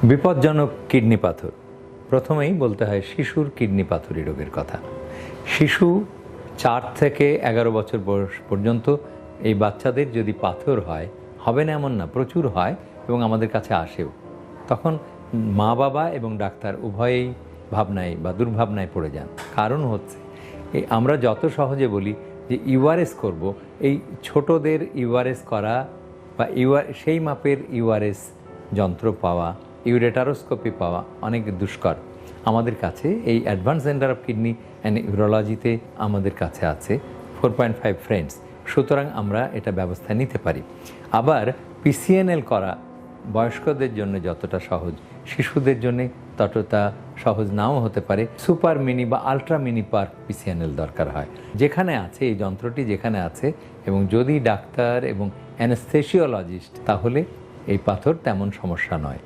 বিপজ্জনক কিডনি পাথর। প্রথমেই বলতে হয় শিশুর কিডনি পাথরি রোগের কথা। শিশু 4 থেকে 11 বছর বয়স পর্যন্ত এই বাচ্চাদের যদি পাথর হয়, হবে না এমন না, প্রচুর হয় এবং আমাদের কাছে আসেও। তখন মা বাবা এবং ডাক্তার উভয়েই ভাবনায় বা দুর্ভাবনায় পড়ে যান। কারণ হচ্ছে আমরা যত সহজে বলি যে ইউআরএস করব, এই ছোটদের ইউআরএস করা বা সেই মাপের ইউআরএস যন্ত্র পাওয়া, ইউরেটারোস্কোপি পাওয়া অনেক দুষ্কর। আমাদের কাছে এই advance centre of kidney and ইউরোলজিতে আমাদের কাছে আছে 4.5 ফ্রেন্ডস। সুতরাং আমরা এটা ব্যবস্থা নিতে পারি। আবার পিসিএনএল করা বয়স্কদের জন্য যতটা সহজ, শিশুদের জন্য ততটা সহজ নাও হতে পারে। সুপার মিনি বা আলট্রা মিনি পার্ক পিসিএনএল দরকার হয়। যেখানে আছে এই যন্ত্রটি, যেখানে আছে এবং যদি ডাক্তার এবং অ্যানেস্থেসিওলজিস্ট, তাহলে এই পাথর তেমন সমস্যা নয়।